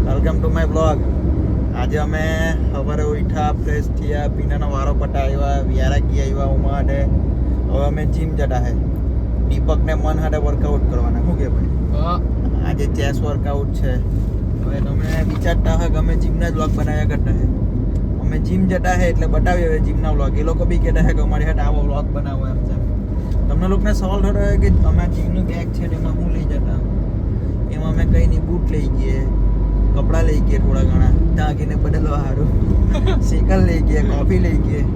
Welcome to my blog. આજે અમે સવારે ઉઠ્યા, ફ્રેશ થયા, પીનાનો વારો પટાવ્યા, વ્યારાગી આવ્યા ઉમા માટે. હવે અમે જીમ જતા હે. દીપકને મન હાથે વર્કઆઉટ કરવાના. શું કે ભાઈ? આજે ચેસ વર્કઆઉટ છે. હવે તમે વિચારતા હોય કે અમે જીમના જ બ્લોગ બનાવ્યા કરતા હે. અમે જીમ જતા હે એટલે બતાવીએ હવે જીમના બ્લોગ. એ લોકો બી કહેતા હે કે અમારી હાથે આવો બ્લોગ બનાવો એમ છે. તમને લોકોને સવાલ થતો હોય કે અમારા જીમનું બેગ છે એમાં હું લઈ જતા. એમાં અમે કંઈ નહીં, બૂટ લઈ ગઈએ, કપડાં લઈ ગયા થોડા ઘણા, ટાંકીને બદલવા સારું, સાયકલ લઈ ગયા, કોફી લઈ ગયા.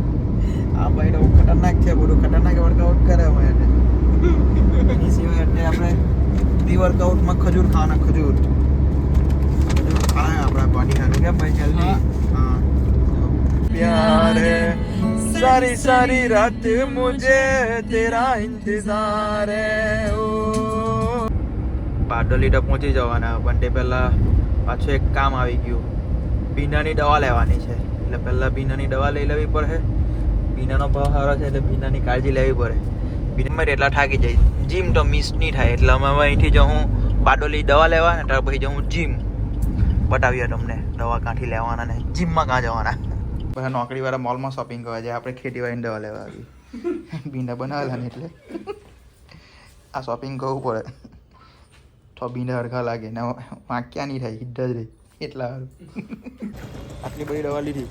આ ભાઈ તો ખતરનાક છે, બધું ખતરનાક વર્કઆઉટ કરે અમે. એની સિવાય એટલે આપણે પ્રી વર્કઆઉટમાં ખજૂર ખાવાના. ખજૂર ખાવાના આપણા બોડી સારું કેમ ભાઈ? હેલ્ધી. હા. प्यार है सारी सारी रात मुझे तेरा इंतजार है. બારડોલી તો પહોંચી જવાના, પણ તે પહેલાં પાછું એક કામ આવી ગયું. બીનાની દવા લેવાની છે, એટલે પહેલાં બીનાની દવા લઈ લેવી પડે. બીનાનો ભાવ સારો છે એટલે બીનાની કાળજી લેવી પડે. બીનામાં એટલા થાકી જાય. જીમ તો મિસ નહીં થાય એટલે અમે અહીંથી જાઉં બારડોલી દવા લેવા ને ત્યાર પછી જાઉં જીમ. બતાવીએ તમને દવા ક્યાંથી લેવાના ને જીમમાં ક્યાં જવાના. બધા નોકરીવાળા મોલમાં શોપિંગ કરવા જાય, આપણે ખેતીવાડીની દવા લેવા આવી. બીના બનાવેલા ને એટલે આ શોપિંગ કરવું પડે. તો બીને હરખા લાગે ને વાંક્યા નહીં થાય, હિદ્ધ જ રહી એટલા સારું. આટલી બધી દવા લીધી,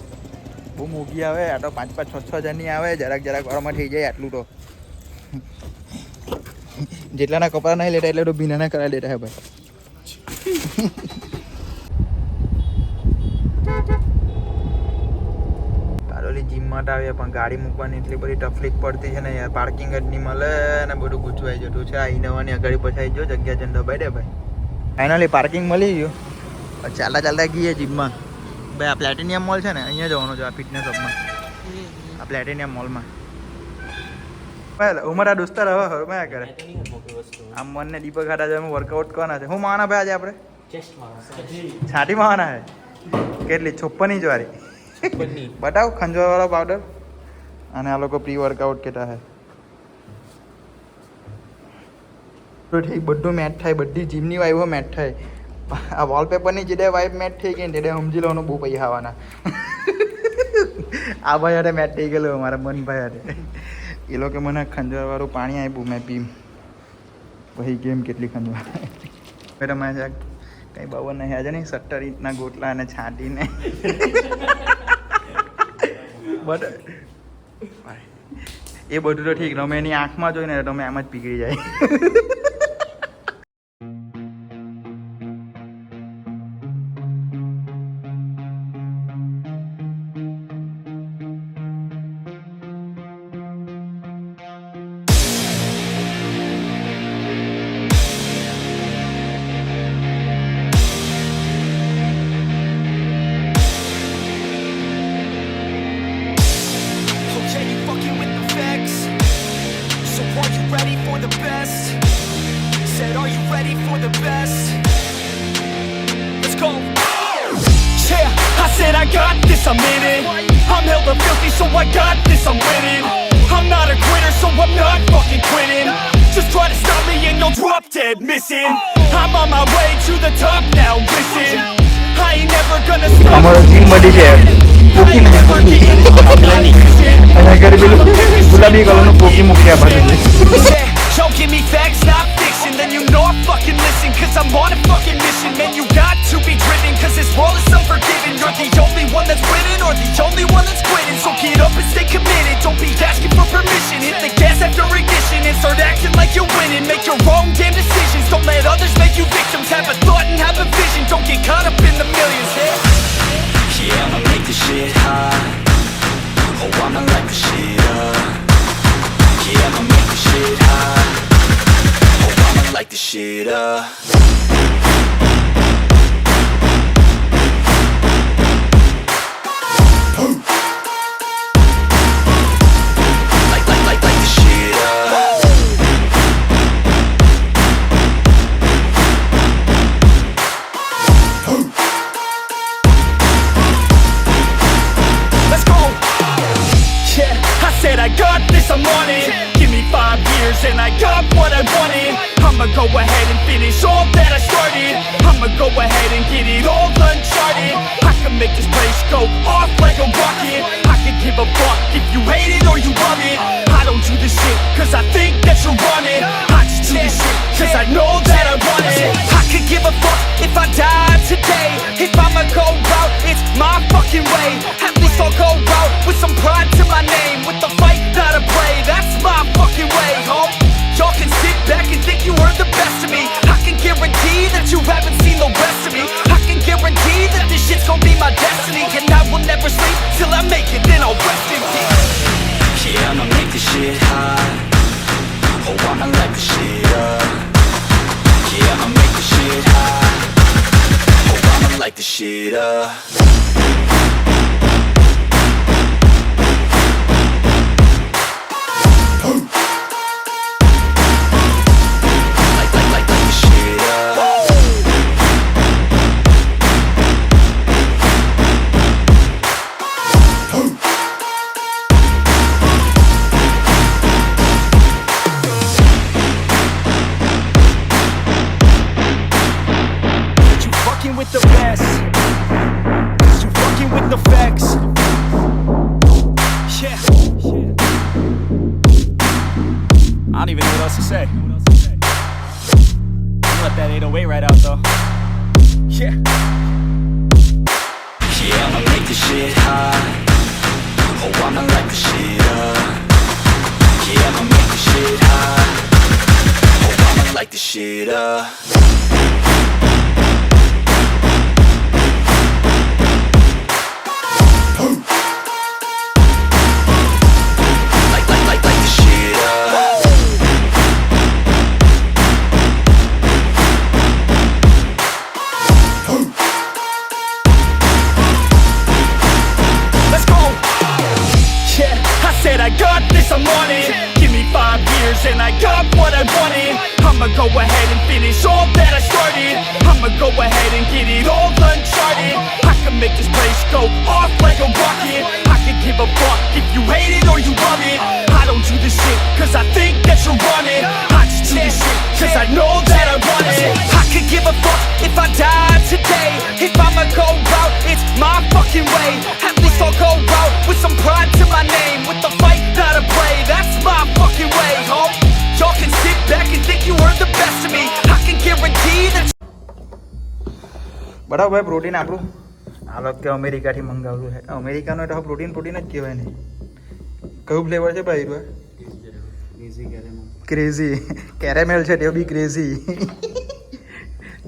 બહુ મોંઘી આવે. આ તો 5-5, 6 હજારની આવે. જરાક વારમાં થઈ જાય આટલું. તો જેટલાના કપડાં નહીં લેતા એટલે તો બીનાના કરાવી લેતા હે ભાઈ. કારોલી જીમ માટે આવીએ પણ ગાડી મૂકવાની એટલી બધી તકલીફ પડતી છે ને યાર. પાર્કિંગ જ નહીં મળે ને બધું ગૂંચવાઈ જતું છે. આ ઇનોવાની આગળ પછાઈ જો જગ્યા છે દબાઈ દે ભાઈ. ફાઇનલી પાર્કિંગ મળી ગયું. ચાલતા ગઈએ જીમમાં. ભાઈ આ પ્લેટિનિયમ મોલ છે ને, અહીંયા જવાનું છે. આ ફિટનેસ હબમાં, આ પ્લેટિનિયમ મોલમાં. ભાઈ ઉમરા દોસ્તાર હવે હરમાયા કરે. આમ મનને દીપક ખાતા જ અમે વર્કઆઉટ કરવાના છે. હું માવાના ભાઈ આજે આપણે? છાટી માવાના છે. કેટલી? 56 ઇંચ વાળી બતાવ. ખંજવાળો પાવડર. અને આ લોકો પ્રી વર્કઆઉટ કહેતા હે. તો ઠીક, બધું મેચ થાય, બધી જીમની વાઇબો મેચ થાય. આ વોલપેપરની જે વાઇબ મેચ થઈ ગઈ ને તે સમજી લેવાનું બહુ પૈસા આવવાના. આ ભાઈ હાથે મેચ થઈ ગયેલું અમારા મનભાઈ હાથે. એ લોકો મને ખંજવાળવાળું પાણી આપ્યું, મેં પી. પછી ગેમ કેટલી ખંજવાર. તમે કંઈ બરાબર નહીં આજે નહીં. 70 ઇંચના ગોટલા અને છાંટીને બટ એ બધું તો ઠીક. તમે એની આંખમાં જોઈને તમે એમ જ પીગળી જાય. Said I got this, I'm in it. I'm hella filthy, so I got this, I'm winning. I'm not a quitter, so I'm not fucking quitting. Just try to stop me and you'll drop dead missing. I'm on my way to the top now, listen. I ain't never gonna stop. અમારો gym મળી છે. પોકી ગુલાબી કલરનું પોકી મૂક્યા બાજુ. Yo, give me facts, not fiction. Then you know I fucking listen, cause I'm on a fucking mission. Man, you got to be driven, cause this world is unforgiving. You're the only one that's winning, or the only one that's quitting. So get up and stay committed, don't be asking for permission. Hit the gas after ignition and start acting like you're winning. Make your own damn decisions, don't let others make you victims. Have a thought and have a vision, don't get caught up in the millions. Yeah, I'ma make this shit hot. Oh, I'ma light the shit up. Yeah, I'ma make this shit hot. Oh, I'ma light this shit up. And I got what I wanted. I'ma go ahead and finish all that I started. I'm ahead and get it all uncharted. I can make this place go off like a rocket. I can give a fuck if you hate it or you love it. I don't do this shit cause I think that you're on it. I just do this shit cause I know that I want it. I could give a fuck if I die today. If I'ma go out, it's my fucking way. At least I'll go out with some pride to my name. With the fight, not a play, that's my fucking way, home. Y'all can sit back and think you are the best of me. I can guarantee that you haven't seen the rest of me. I can guarantee that this shit's gonna be my destiny. And I will never sleep till I make it, then I'll rest in peace. Yeah, I'ma make this shit hot. Oh, I'ma light this shit up. Yeah, I'ma make this shit hot. Oh, I'ma light this shit up. With the best, you fucking with the facts. Yeah. I don't even know what else to say. Let that 808 right out though. Yeah. Yeah, I'ma make this shit hot. Oh, I'ma light this shit up. Yeah, I'ma make this shit hot. Oh, I'ma light this shit up. I got this, I'm on it. Give me 5 years and I got what I wanted. I'ma go ahead and finish all that I started. I'ma go ahead and get it all uncharted. I can make this place go off like a rocket. I can give a fuck if you hate it or you love it. I don't do this shit cause I think that you're on it. I just do this shit cause I know that I want it. I could give a fuck if I die today. If I'ma go out, it's my fucking way. At least I'll go out with some pride to my name. With the fight, not a play, that's my fucking way, home. Y'all can sit back and think you are the best of me. I can guarantee that. બરાબર ભાઈ protein આપણું આ વખતે અમેરિકાથી મંગાવેલું છે અમેરિકાનો તો protein protein જ કહેવાય ને કયું ફ્લેવર છે ભાઈ ક્રેઝી કેરેમેલ છે તે બી ક્રેઝી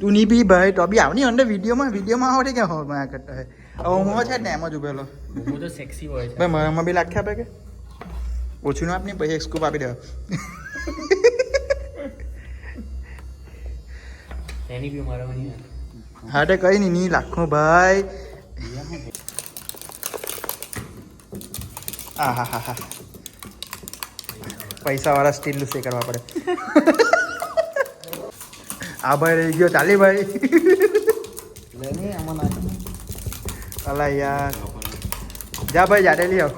તું નહીં પી ભાઈ તો બી આવની અંદર વિડીયોમાં આવડે કે હો મારા કરતા હે હું છે ને એમ જ ઉભેલો હું તો સેક્સી હોય છે ભાઈ મારામાં બી લાખી આપે કે ઓછું ના આપની પછી એક સ્કૂપ આપી દેવા એની બી મારવાની હા તે કઈ નહીં લાખો ભાઈ આ હા હા હા પૈસાવાળા સ્ટીલ સે કરવા પડે આ ભાઈ રહી ગયો ચાલી ભાઈ અલા યાર જા ભાઈ જાડે લઈ આવ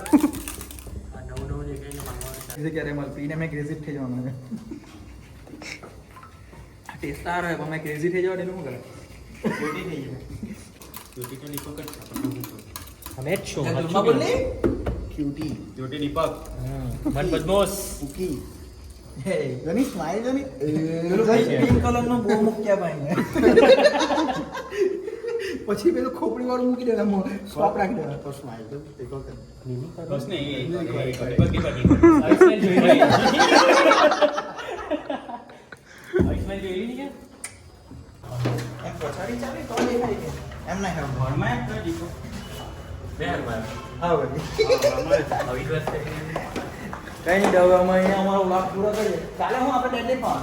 ક્યારે મળ પીને મેં ક્રેઝી થઈ જવાનું ટેસ્ટ સારો હોય પણ મેં ક્રેઝી થઈ જવા શું કરે ક્યુટી થઈ જાય અમે જ છો ક્યુટી જ્યોતિ દીપક મન બદમોસ ઉકી હે ગની સ્માઈલ ગની પિંક કલરનો બહુ મૂક્યા ભાઈ પછી પેલું ખોપડી વાળું મૂકી દેવા સ્ટોપ રાખી દેવા તો સ્માઈલ તો દેખો કે બસ ને દીપક આઈસ્માઈલ જોઈ રહી આઈસ્માઈલ જોઈ રહી કે એમ પછાડી ચાલે તો દેખાય કે એમ નહીં હવે ઘરમાં જ દીપક બેહરમાં હા ભાઈ અવિશ્વાસ કરી કઈ નહીં હવે અમે અહીંયા અમારો વ્લોગ પૂરો કરીએ કાલે હું આપણે ડેલી પણ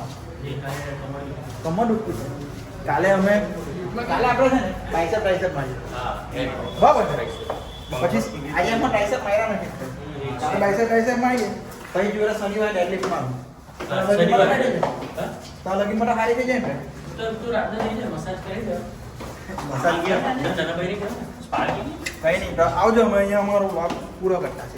કમર દુખતું છે કાલે આપણે છે ને બાઇસેપ મારીએ બરાબર છે પછી આજે એમાં ટ્રાઇસેપ માર્યા નથી કાલે બાઇસેપ મારીએ પછી જોડે શનિવાર ડેડલિફ્ટ મારું તો લગી મોટા હારી થઈ જાય ને તો રાતે જઈને મસાજ કરી દે મસાજ ગયા જના ભાઈ ને સ્પા કઈ નહીં તો આવજો અમે અહીંયા અમારો વ્લોગ પૂરો કરતા છે